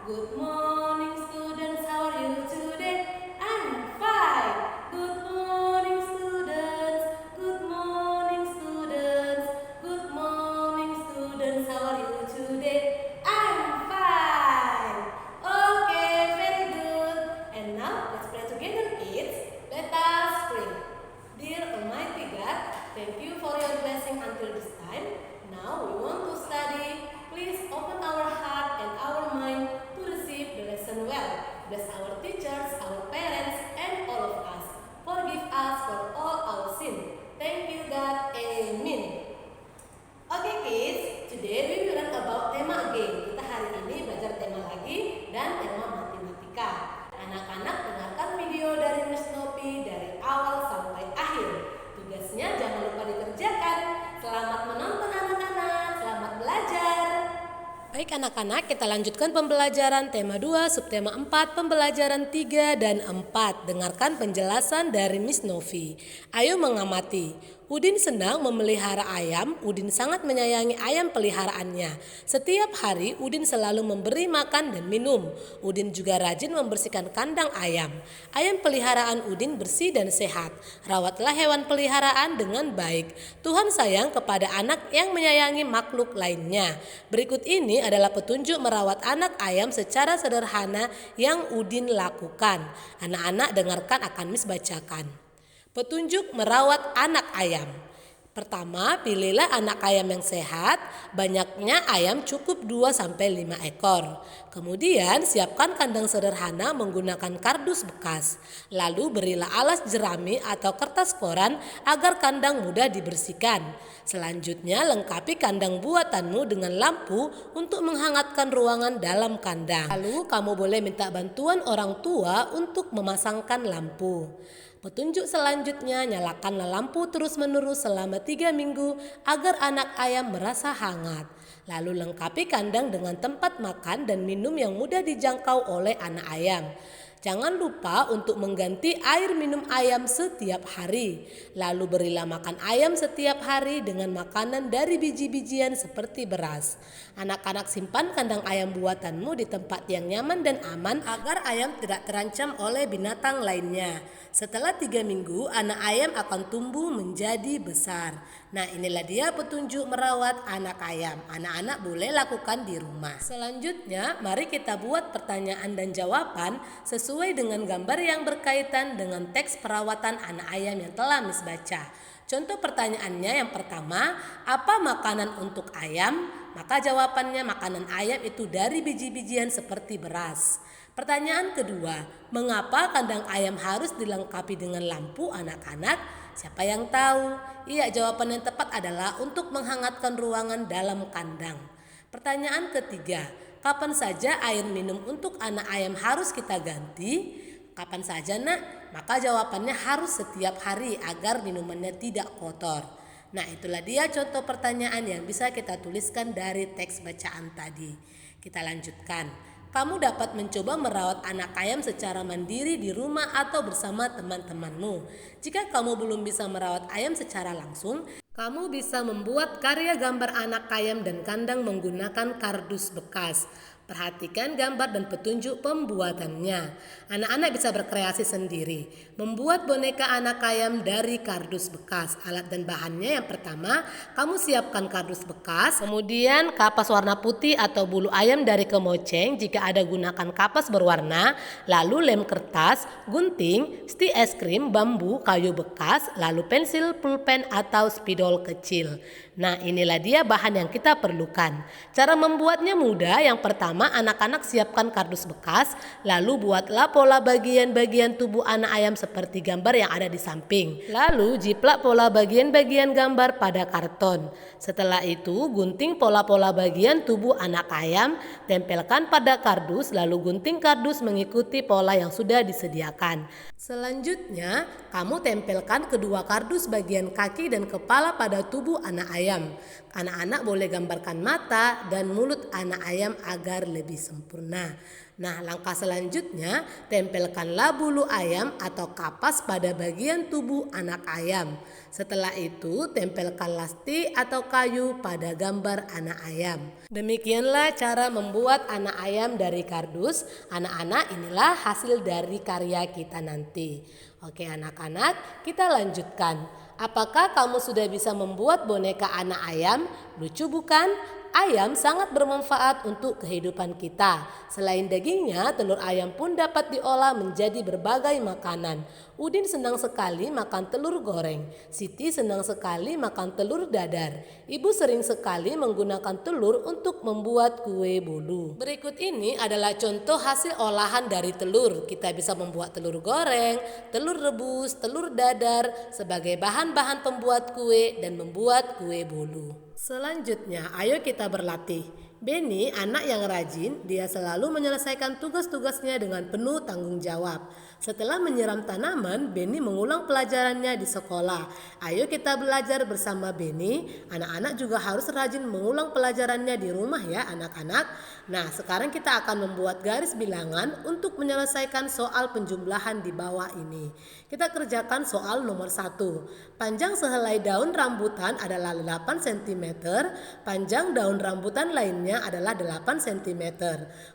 Good morning students, how are you today? I'm fine. Good morning students. Good morning students. Good morning students, how are you today? I'm fine. Okay, very good. And now let's pray together, kids. Let us pray. Dear Almighty God, thank you for your blessing until this time. Now we want to study. Please open our heart and our mind to receive the lesson well. Bless our teachers, our parents, and all of us. Forgive us for all our sin. Thank you, God. Amen. Okay, kids. Today we will learn about tema again. Kita hari ini belajar tema lagi dan tema matematika. Anak-anak dengarkan video dari Miss Nopi dari awal sampai akhir. Tugasnya jangan lupa dikerjakan. Selamat menonton anak-anak. Selamat belajar. Baik anak-anak, kita lanjutkan pembelajaran tema 2, subtema 4, pembelajaran 3 dan 4. Dengarkan penjelasan dari Miss Novi. Ayo mengamati. Udin senang memelihara ayam. Udin sangat menyayangi ayam peliharaannya. Setiap hari Udin selalu memberi makan dan minum. Udin juga rajin membersihkan kandang ayam. Ayam peliharaan Udin bersih dan sehat. Rawatlah hewan peliharaan dengan baik. Tuhan sayang kepada anak yang menyayangi makhluk lainnya. Berikut ini adalah petunjuk merawat anak ayam secara sederhana yang Udin lakukan. Anak-anak dengarkan akan Miss bacakan. Petunjuk merawat anak ayam. Pertama, pilihlah anak ayam yang sehat. Banyaknya ayam cukup 2-5 ekor. Kemudian siapkan kandang sederhana menggunakan kardus bekas. Lalu berilah alas jerami atau kertas koran agar kandang mudah dibersihkan. Selanjutnya lengkapi kandang buatanmu dengan lampu untuk menghangatkan ruangan dalam kandang. Lalu kamu boleh minta bantuan orang tua untuk memasangkan lampu. Petunjuk selanjutnya, nyalakanlah lampu terus-menerus selama 3 minggu agar anak ayam merasa hangat. Lalu lengkapi kandang dengan tempat makan dan minum yang mudah dijangkau oleh anak ayam. Jangan lupa untuk mengganti air minum ayam setiap hari. Lalu berilah makan ayam setiap hari dengan makanan dari biji-bijian seperti beras. Anak-anak simpan kandang ayam buatanmu di tempat yang nyaman dan aman agar ayam tidak terancam oleh binatang lainnya. Setelah 3 minggu, anak ayam akan tumbuh menjadi besar. Nah, inilah dia petunjuk merawat anak ayam. Anak-anak boleh lakukan di rumah. Selanjutnya, mari kita buat pertanyaan dan jawaban sesuai dengan gambar yang berkaitan dengan teks perawatan anak ayam yang telah Miss baca. Contoh pertanyaannya yang pertama, apa makanan untuk ayam? Maka jawabannya makanan ayam itu dari biji-bijian seperti beras. Pertanyaan kedua, mengapa kandang ayam harus dilengkapi dengan lampu anak-anak? Siapa yang tahu? Iya, jawaban yang tepat adalah untuk menghangatkan ruangan dalam kandang. Pertanyaan ketiga, kapan saja air minum untuk anak ayam harus kita ganti? Kapan saja nak? Maka jawabannya harus setiap hari agar minumannya tidak kotor. Nah, itulah dia contoh pertanyaan yang bisa kita tuliskan dari teks bacaan tadi. Kita lanjutkan. Kamu dapat mencoba merawat anak ayam secara mandiri di rumah atau bersama teman-temanmu. Jika kamu belum bisa merawat ayam secara langsung, kamu bisa membuat karya gambar anak ayam dan kandang menggunakan kardus bekas. Perhatikan gambar dan petunjuk pembuatannya. Anak-anak bisa berkreasi sendiri. Membuat boneka anak ayam dari kardus bekas. Alat dan bahannya yang pertama, kamu siapkan kardus bekas. Kemudian kapas warna putih atau bulu ayam dari kemoceng jika ada gunakan kapas berwarna. Lalu lem kertas, gunting, stik es krim, bambu, kayu bekas. Lalu pensil, pulpen atau spidol kecil. Nah, inilah dia bahan yang kita perlukan. Cara membuatnya mudah. Yang pertama, anak-anak siapkan kardus bekas, lalu buatlah pola bagian-bagian tubuh anak ayam seperti gambar yang ada di samping. Lalu jiplak pola bagian-bagian gambar pada karton. Setelah itu, gunting pola-pola bagian tubuh anak ayam, tempelkan pada kardus, lalu gunting kardus mengikuti pola yang sudah disediakan. Selanjutnya, kamu tempelkan kedua kardus bagian kaki dan kepala pada tubuh anak ayam ayam. Anak-anak boleh gambarkan mata dan mulut anak ayam agar lebih sempurna. Nah, langkah selanjutnya, tempelkanlah bulu ayam atau kapas pada bagian tubuh anak ayam. Setelah itu, tempelkanlah stik atau kayu pada gambar anak ayam. Demikianlah cara membuat anak ayam dari kardus. Anak-anak, inilah hasil dari karya kita nanti. Oke anak-anak, kita lanjutkan. Apakah kamu sudah bisa membuat boneka anak ayam? Lucu bukan? Ayam sangat bermanfaat untuk kehidupan kita. Selain dagingnya, telur ayam pun dapat diolah menjadi berbagai makanan. Udin senang sekali makan telur goreng. Siti senang sekali makan telur dadar. Ibu sering sekali menggunakan telur untuk membuat kue bolu. Berikut ini adalah contoh hasil olahan dari telur. Kita bisa membuat telur goreng, telur rebus, telur dadar sebagai bahan-bahan pembuat kue dan membuat kue bolu. Selanjutnya, ayo kita berlatih. Benny anak yang rajin, dia selalu menyelesaikan tugas-tugasnya dengan penuh tanggung jawab. Setelah menyiram tanaman, Benny mengulang pelajarannya di sekolah. Ayo kita belajar bersama Benny. Anak-anak juga harus rajin mengulang pelajarannya di rumah ya anak-anak. Nah, sekarang kita akan membuat garis bilangan untuk menyelesaikan soal penjumlahan di bawah ini. Kita kerjakan soal nomor 1. Panjang sehelai daun rambutan adalah 8 cm, panjang daun rambutan lainnya adalah 8 cm.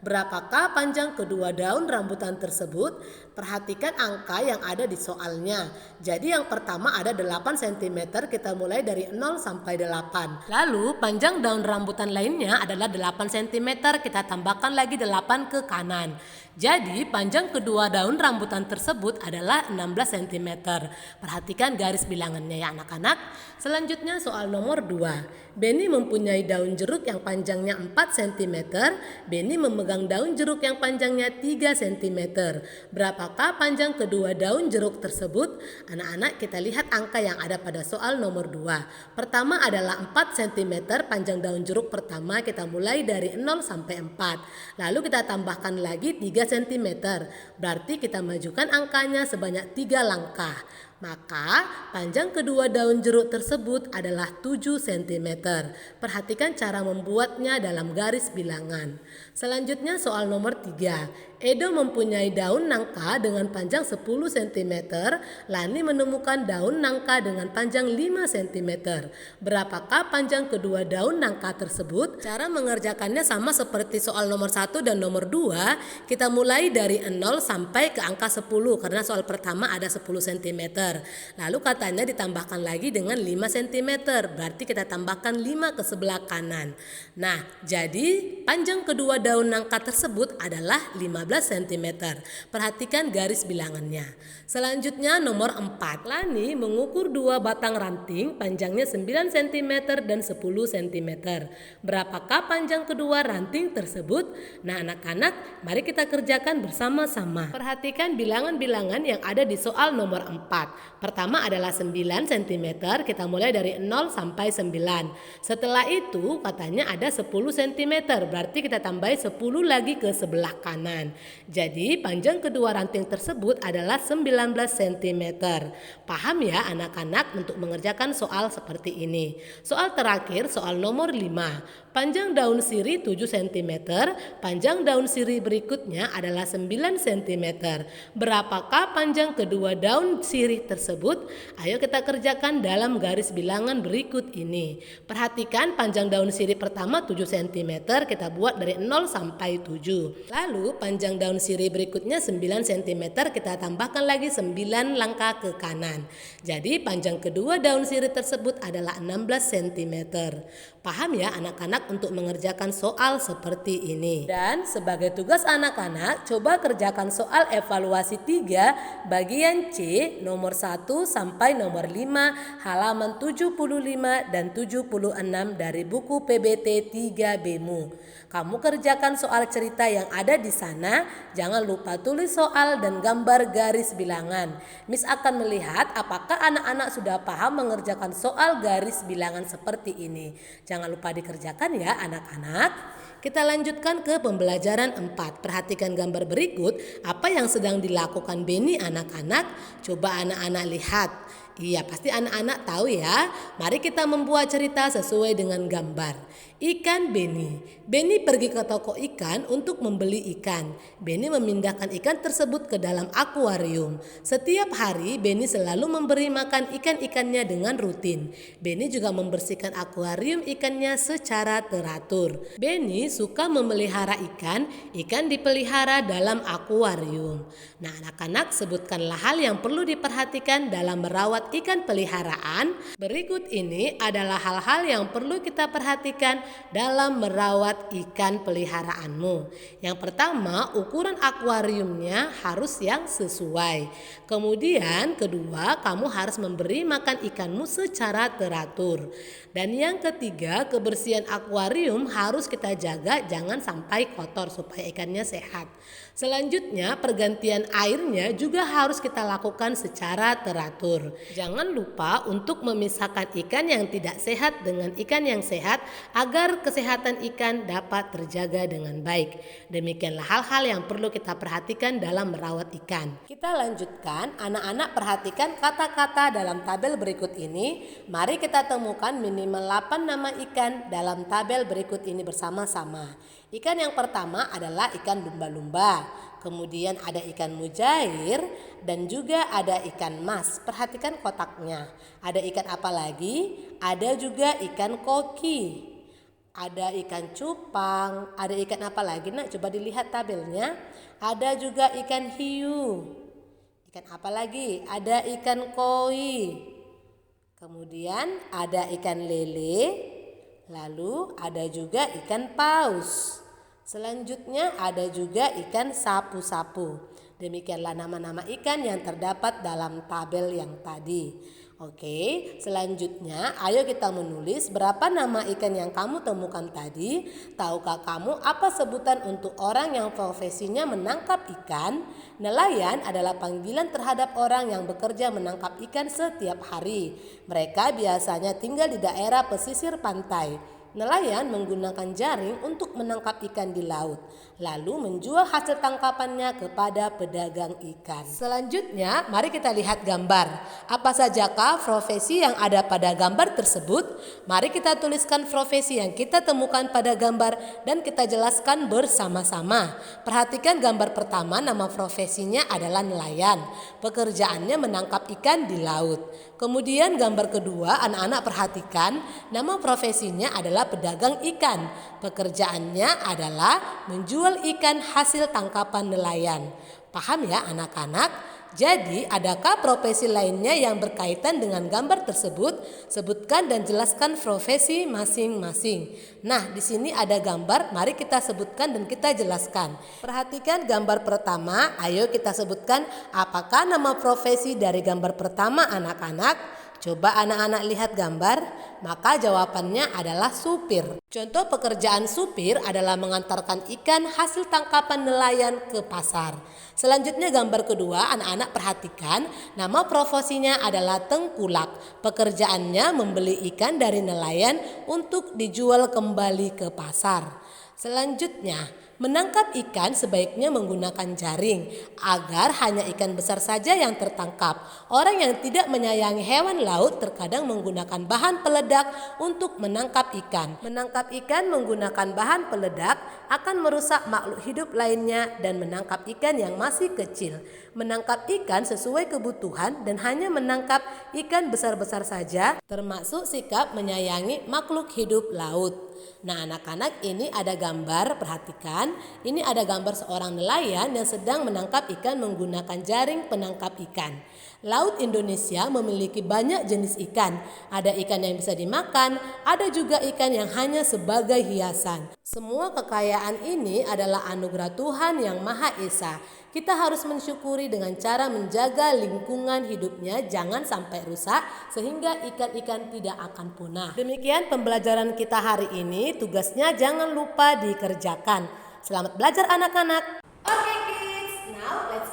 Berapakah panjang kedua daun rambutan tersebut? Perhatikan angka yang ada di soalnya. Jadi yang pertama ada 8 cm, kita mulai dari 0 sampai 8. Lalu panjang daun rambutan lainnya adalah 8 cm, kita tambahkan lagi 8 ke kanan. Jadi panjang kedua daun rambutan tersebut adalah 16 cm. Perhatikan garis bilangannya ya anak-anak. Selanjutnya soal nomor 2. Benny mempunyai daun jeruk yang panjangnya 4 cm. Benny memegang daun jeruk yang panjangnya 3 cm. Berapakah panjang kedua daun jeruk tersebut? Anak-anak, kita lihat angka yang ada pada soal nomor 2. Pertama adalah 4 cm panjang daun jeruk pertama, kita mulai dari 0 sampai 4. Lalu kita tambahkan lagi 3 cm. Berarti kita majukan angkanya sebanyak 3 langkah. Maka panjang kedua daun jeruk tersebut adalah 7 cm. Perhatikan cara membuatnya dalam garis bilangan. Selanjutnya soal nomor 3. Edo mempunyai daun nangka dengan panjang 10 cm. Lani menemukan daun nangka dengan panjang 5 cm. Berapakah panjang kedua daun nangka tersebut? Cara mengerjakannya sama seperti soal nomor 1 dan nomor 2. Kita mulai dari 0 sampai ke angka 10 karena soal pertama ada 10 cm. Lalu katanya ditambahkan lagi dengan 5 cm. Berarti kita tambahkan 5 ke sebelah kanan. Nah, jadi panjang kedua daun nangka tersebut adalah 15 cm. Perhatikan garis bilangannya. Selanjutnya nomor 4. Lani mengukur 2 batang ranting panjangnya 9 cm dan 10 cm. Berapakah panjang kedua ranting tersebut? Nah anak-anak, mari kita kerjakan bersama-sama. Perhatikan bilangan-bilangan yang ada di soal nomor 4. Pertama adalah 9 cm, kita mulai dari 0 sampai 9. Setelah itu katanya ada 10 cm, berarti kita tambahin 10 lagi ke sebelah kanan. Jadi panjang kedua ranting tersebut adalah 19 cm. Paham ya anak-anak untuk mengerjakan soal seperti ini. Soal terakhir, soal nomor 5. Panjang daun sirih 7 cm, panjang daun sirih berikutnya adalah 9 cm. Berapakah panjang kedua daun sirih tersebut? Ayo kita kerjakan dalam garis bilangan berikut ini. Perhatikan panjang daun sirih pertama 7 cm, kita buat dari 0 sampai 7. Lalu panjang daun sirih berikutnya 9 cm, kita tambahkan lagi 9 langkah ke kanan. Jadi panjang kedua daun sirih tersebut adalah 16 cm. Paham ya anak-anak untuk mengerjakan soal seperti ini. Dan sebagai tugas anak-anak, coba kerjakan soal evaluasi 3 bagian C nomor 1 sampai nomor 5 halaman 75 dan 76 dari buku PBT 3Bmu. Kamu kerjakan soal cerita yang ada di sana. Jangan lupa tulis soal dan gambar garis bilangan. Miss akan melihat apakah anak-anak sudah paham mengerjakan soal garis bilangan seperti ini. Jangan lupa dikerjakan ya anak-anak. Kita lanjutkan ke pembelajaran 4. Perhatikan gambar berikut. Apa yang sedang dilakukan Benny anak-anak? Coba anak-anak lihat. Iya, pasti anak-anak tahu ya. Mari kita membuat cerita sesuai dengan gambar. Ikan Beni. Beni pergi ke toko ikan untuk membeli ikan. Beni memindahkan ikan tersebut ke dalam akuarium. Setiap hari Beni selalu memberi makan ikan-ikannya dengan rutin. Beni juga membersihkan akuarium ikannya secara teratur. Beni suka memelihara ikan. Ikan dipelihara dalam akuarium. Nah, anak-anak, sebutkanlah hal yang perlu diperhatikan dalam merawat ikan peliharaan. Berikut ini adalah hal-hal yang perlu kita perhatikan dalam merawat ikan peliharaanmu. Yang pertama, ukuran akuariumnya harus yang sesuai. Kemudian kedua, kamu harus memberi makan ikanmu secara teratur. Dan yang ketiga, kebersihan akuarium harus kita jaga, jangan sampai kotor supaya ikannya sehat. Selanjutnya, pergantian airnya juga harus kita lakukan secara teratur. Jangan lupa untuk memisahkan ikan yang tidak sehat dengan ikan yang sehat agar kesehatan ikan dapat terjaga dengan baik. Demikianlah hal-hal yang perlu kita perhatikan dalam merawat ikan. Kita lanjutkan, anak-anak perhatikan kata-kata dalam tabel berikut ini. Mari kita temukan minimal 8 nama ikan dalam tabel berikut ini bersama-sama. Ikan yang pertama adalah ikan lumba-lumba. Kemudian ada ikan mujair dan juga ada ikan mas. Perhatikan kotaknya. Ada ikan apa lagi? Ada juga ikan koki. Ada ikan cupang. Ada ikan apa lagi nak? Coba dilihat tabelnya. Ada juga ikan hiu. Ikan apa lagi? Ada ikan koi. Kemudian ada ikan lele. Lalu ada juga ikan paus. Selanjutnya ada juga ikan sapu-sapu. Demikianlah nama-nama ikan yang terdapat dalam tabel yang tadi. Oke, selanjutnya ayo kita menulis berapa nama ikan yang kamu temukan tadi. Tahukah kamu apa sebutan untuk orang yang profesinya menangkap ikan? Nelayan adalah panggilan terhadap orang yang bekerja menangkap ikan setiap hari. Mereka biasanya tinggal di daerah pesisir pantai. Nelayan menggunakan jaring untuk menangkap ikan di laut, lalu menjual hasil tangkapannya kepada pedagang ikan. Selanjutnya, mari kita lihat gambar. Apa sajakah profesi yang ada pada gambar tersebut? Mari kita tuliskan profesi yang kita temukan pada gambar dan kita jelaskan bersama-sama. Perhatikan gambar pertama, nama profesinya adalah nelayan. Pekerjaannya menangkap ikan di laut. Kemudian gambar kedua, anak-anak perhatikan, nama profesinya adalah pedagang ikan. Pekerjaannya adalah menjual ikan hasil tangkapan nelayan. Paham ya anak-anak? Jadi, adakah profesi lainnya yang berkaitan dengan gambar tersebut? Sebutkan dan jelaskan profesi masing-masing. Nah, di sini ada gambar, mari kita sebutkan dan kita jelaskan. Perhatikan gambar pertama, ayo kita sebutkan apakah nama profesi dari gambar pertama anak-anak? Coba anak-anak lihat gambar, maka jawabannya adalah supir. Contoh pekerjaan supir adalah mengantarkan ikan hasil tangkapan nelayan ke pasar. Selanjutnya gambar kedua, anak-anak perhatikan, nama profesinya adalah tengkulak. Pekerjaannya membeli ikan dari nelayan untuk dijual kembali ke pasar. Selanjutnya, menangkap ikan sebaiknya menggunakan jaring agar hanya ikan besar saja yang tertangkap. Orang yang tidak menyayangi hewan laut terkadang menggunakan bahan peledak untuk menangkap ikan. Menangkap ikan menggunakan bahan peledak akan merusak makhluk hidup lainnya dan menangkap ikan yang masih kecil. Menangkap ikan sesuai kebutuhan dan hanya menangkap ikan besar-besar saja, termasuk sikap menyayangi makhluk hidup laut. Nah anak-anak, ini ada gambar, perhatikan. Ini ada gambar seorang nelayan yang sedang menangkap ikan menggunakan jaring penangkap ikan. Laut Indonesia memiliki banyak jenis ikan. Ada ikan yang bisa dimakan, ada juga ikan yang hanya sebagai hiasan. Semua kekayaan ini adalah anugerah Tuhan yang Maha Esa. Kita harus mensyukuri dengan cara menjaga lingkungan hidupnya jangan sampai rusak sehingga ikan-ikan tidak akan punah. Demikian pembelajaran kita hari ini. Tugasnya jangan lupa dikerjakan. Selamat belajar anak-anak. Okay kids, now let's